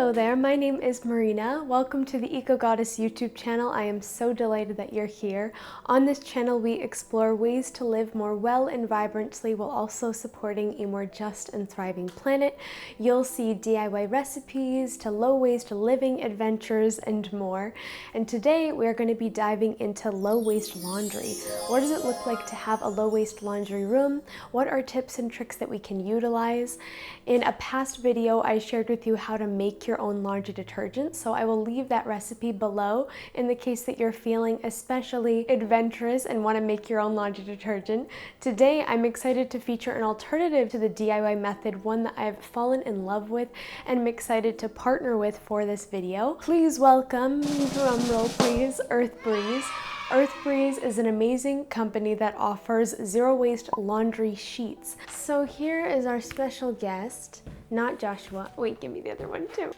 Hello there, my name is Marina. Welcome to the Eco Goddess YouTube channel. I am so delighted that you're here. On this channel, we explore ways to live more well and vibrantly while also supporting a more just and thriving planet. You'll see DIY recipes to low waste living adventures and more. And today we're going to be diving into low waste laundry. What does it look like to have a low waste laundry room? What are tips and tricks that we can utilize? In a past video, I shared with you how to make your own laundry detergent, so I will leave that recipe below in the case that you're feeling especially adventurous and want to make your own laundry detergent. Today, I'm excited to feature an alternative to the DIY method, one that I've fallen in love with and I'm excited to partner with for this video. Please welcome, drumroll please, Earth Breeze. Earth Breeze is an amazing company that offers zero waste laundry sheets. So here is our special guest, not Joshua. Wait, give me the other one too.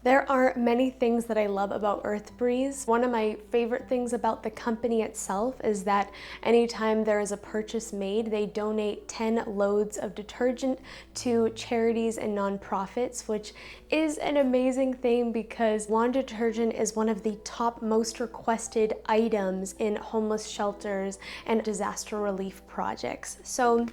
There are many things that I love about Earth Breeze. One of my favorite things about the company itself is that anytime there is a purchase made, they donate 10 loads of detergent to charities and nonprofits, which is an amazing thing because laundry detergent is one of the top most requested items in homeless shelters and disaster relief projects. So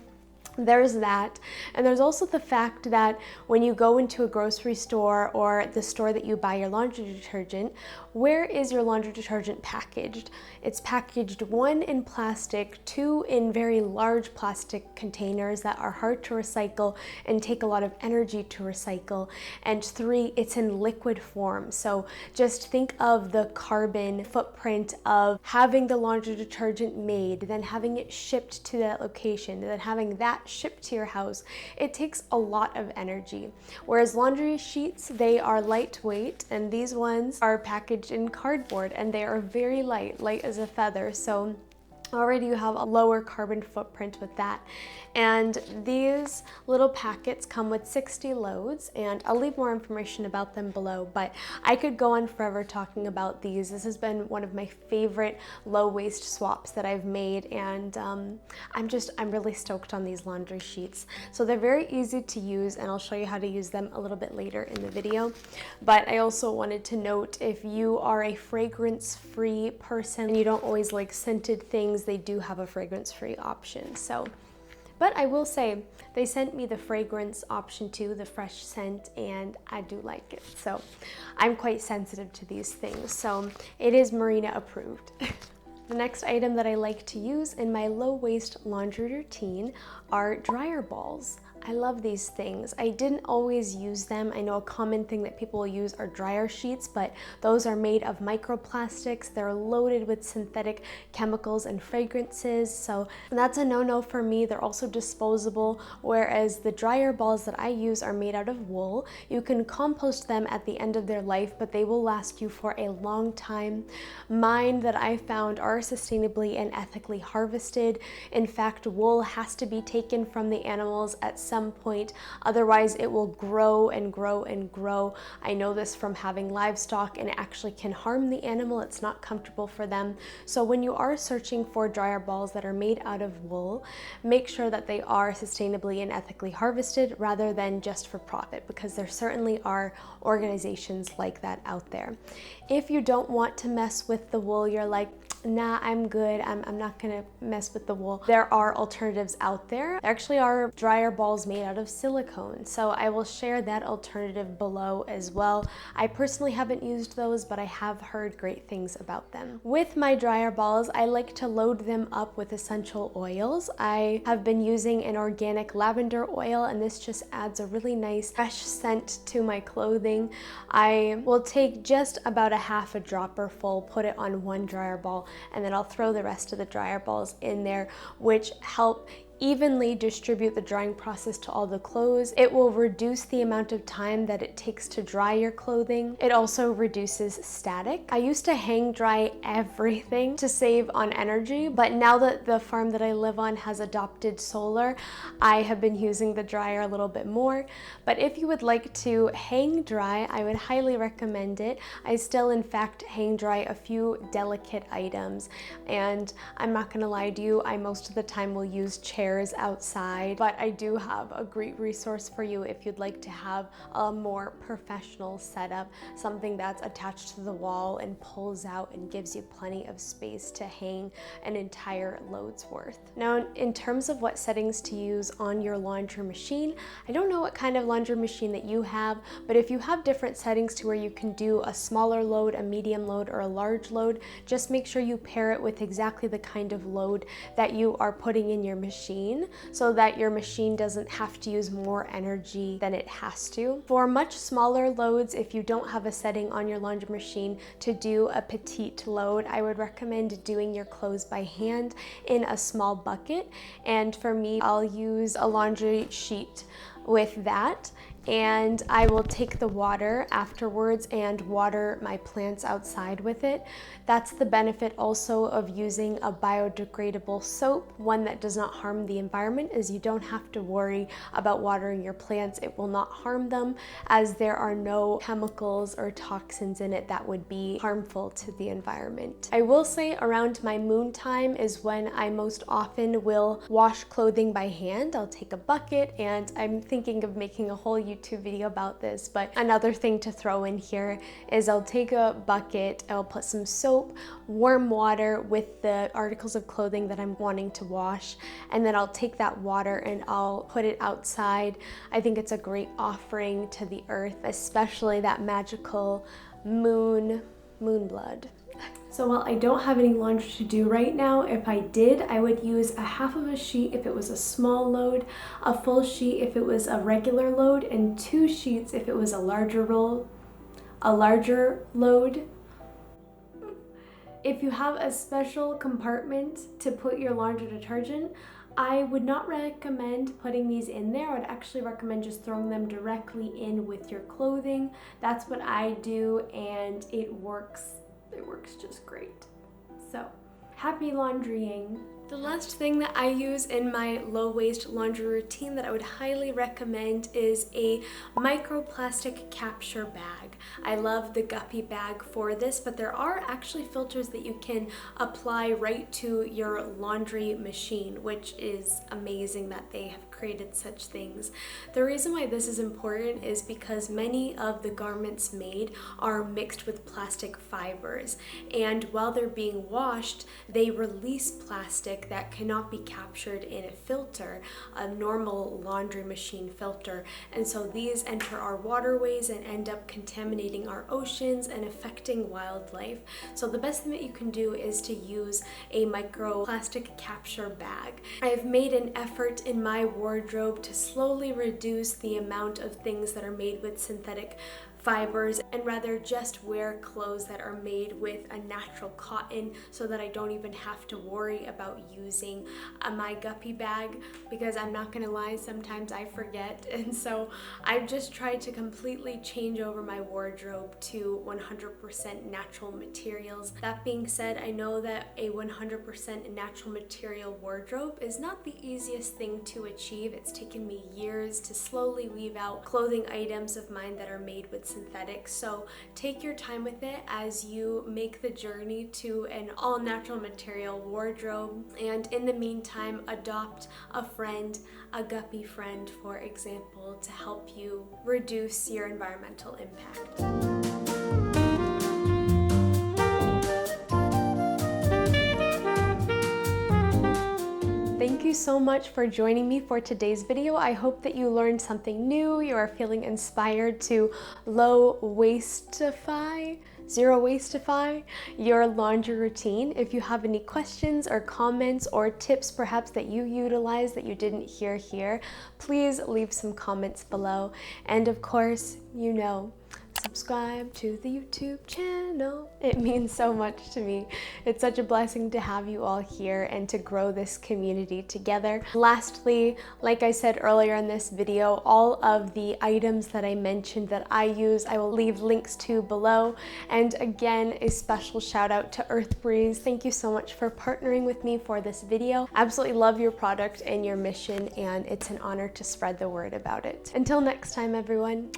there's that, and there's also the fact that when you go into a grocery store or the store that you buy your laundry detergent, where is your laundry detergent packaged? It's packaged 1 in plastic, 2 in very large plastic containers that are hard to recycle and take a lot of energy to recycle, and 3, it's in liquid form. So just think of the carbon footprint of having the laundry detergent made, then having it shipped to that location, then having that shipped to your house. It takes a lot of energy. Whereas laundry sheets, they are lightweight, and these ones are packaged in cardboard and they are very light as a feather. So already you have a lower carbon footprint with that. And these little packets come with 60 loads, and I'll leave more information about them below, but I could go on forever talking about these. This has been one of my favorite low waste swaps that I've made, and I'm really stoked on these laundry sheets. So they're very easy to use, and I'll show you how to use them a little bit later in the video. But I also wanted to note, if you are a fragrance-free person and you don't always like scented things, they do have a fragrance-free option. But I will say, they sent me the fragrance option too, the fresh scent, and I do like it. So I'm quite sensitive to these things. So it is Marina approved. The next item that I like to use in my low waste laundry routine are dryer balls. I love these things. I didn't always use them. I know a common thing that people will use are dryer sheets, but those are made of microplastics. They're loaded with synthetic chemicals and fragrances, so that's a no-no for me. They're also disposable, whereas the dryer balls that I use are made out of wool. You can compost them at the end of their life, but they will last you for a long time. Mine that I found are sustainably and ethically harvested. In fact, wool has to be taken from the animals at some point, otherwise it will grow and grow and grow. I know this from having livestock, and it actually can harm the animal. It's not comfortable for them. So when you are searching for dryer balls that are made out of wool, make sure that they are sustainably and ethically harvested rather than just for profit, because there certainly are organizations like that out there. If you don't want to mess with the wool, you're like, nah, I'm good, I'm not gonna mess with the wool, there are alternatives out there. There actually are dryer balls made out of silicone, so I will share that alternative below as well. I personally haven't used those, but I have heard great things about them. With my dryer balls, I like to load them up with essential oils. I have been using an organic lavender oil, and this just adds a really nice fresh scent to my clothing. I will take just about a half a dropper full, put it on one dryer ball, and then I'll throw the rest of the dryer balls in there, which help evenly distribute the drying process to all the clothes. It will reduce the amount of time that it takes to dry your clothing. It also reduces static. I used to hang dry everything to save on energy, but now that the farm that I live on has adopted solar, I have been using the dryer a little bit more. But if you would like to hang dry, I would highly recommend it. I still, in fact, hang dry a few delicate items, and I'm not gonna lie to you, I most of the time will use chair chairs outside, but I do have a great resource for you if you'd like to have a more professional setup, something that's attached to the wall and pulls out and gives you plenty of space to hang an entire load's worth. Now, in terms of what settings to use on your laundry machine, I don't know what kind of laundry machine that you have, but if you have different settings to where you can do a smaller load, a medium load, or a large load, just make sure you pair it with exactly the kind of load that you are putting in your machine so that your machine doesn't have to use more energy than it has to. For much smaller loads, if you don't have a setting on your laundry machine to do a petite load, I would recommend doing your clothes by hand in a small bucket. And for me, I'll use a laundry sheet with that, and I will take the water afterwards and water my plants outside with it. That's the benefit also of using a biodegradable soap, one that does not harm the environment, is you don't have to worry about watering your plants. It will not harm them, as there are no chemicals or toxins in it that would be harmful to the environment. I will say around my moon time is when I most often will wash clothing by hand. I'll take a bucket, and I'm thinking of making a whole YouTube video about this, but another thing to throw in here is I'll take a bucket, I'll put some soap, warm water with the articles of clothing that I'm wanting to wash, and then I'll take that water and I'll put it outside. I think it's a great offering to the earth, especially that magical moon blood. So while I don't have any laundry to do right now, if I did, I would use a half of a sheet if it was a small load, a full sheet if it was a regular load, and 2 sheets if it was a larger load. If you have a special compartment to put your laundry detergent, I would not recommend putting these in there. I would actually recommend just throwing them directly in with your clothing. That's what I do, and it works just great. So, happy laundrying. The last thing that I use in my low waste laundry routine that I would highly recommend is a microplastic capture bag. I love the Guppy bag for this, but there are actually filters that you can apply right to your laundry machine, which is amazing that they have created such things. The reason why this is important is because many of the garments made are mixed with plastic fibers, and while they're being washed, they release plastic that cannot be captured in a filter, a normal laundry machine filter, and so these enter our waterways and end up contaminating our oceans and affecting wildlife. So the best thing that you can do is to use a microplastic capture bag. I have made an effort in my wardrobe to slowly reduce the amount of things that are made with synthetic fibers and rather just wear clothes that are made with a natural cotton, so that I don't even have to worry about using my Guppy bag, because I'm not gonna lie, sometimes I forget, and so I've just tried to completely change over my wardrobe to 100% natural materials. That being said, I know that a 100% natural material wardrobe is not the easiest thing to achieve. It's taken me years to slowly weave out clothing items of mine that are made with synthetics, so take your time with it as you make the journey to an all-natural material wardrobe, and in the meantime adopt a friend, a Guppy friend for example, to help you reduce your environmental impact. Thank you so much for joining me for today's video. I hope that you learned something new. You are feeling inspired to zero wasteify your laundry routine. If you have any questions or comments or tips perhaps that you utilize that you didn't hear here, please leave some comments below. And of course, subscribe to the YouTube channel. It means so much to me. It's such a blessing to have you all here and to grow this community together. Lastly, like I said earlier in this video, all of the items that I mentioned that I use, I will leave links to below. And again, a special shout out to Earth Breeze. Thank you so much for partnering with me for this video. Absolutely love your product and your mission, and it's an honor to spread the word about it. Until next time, everyone.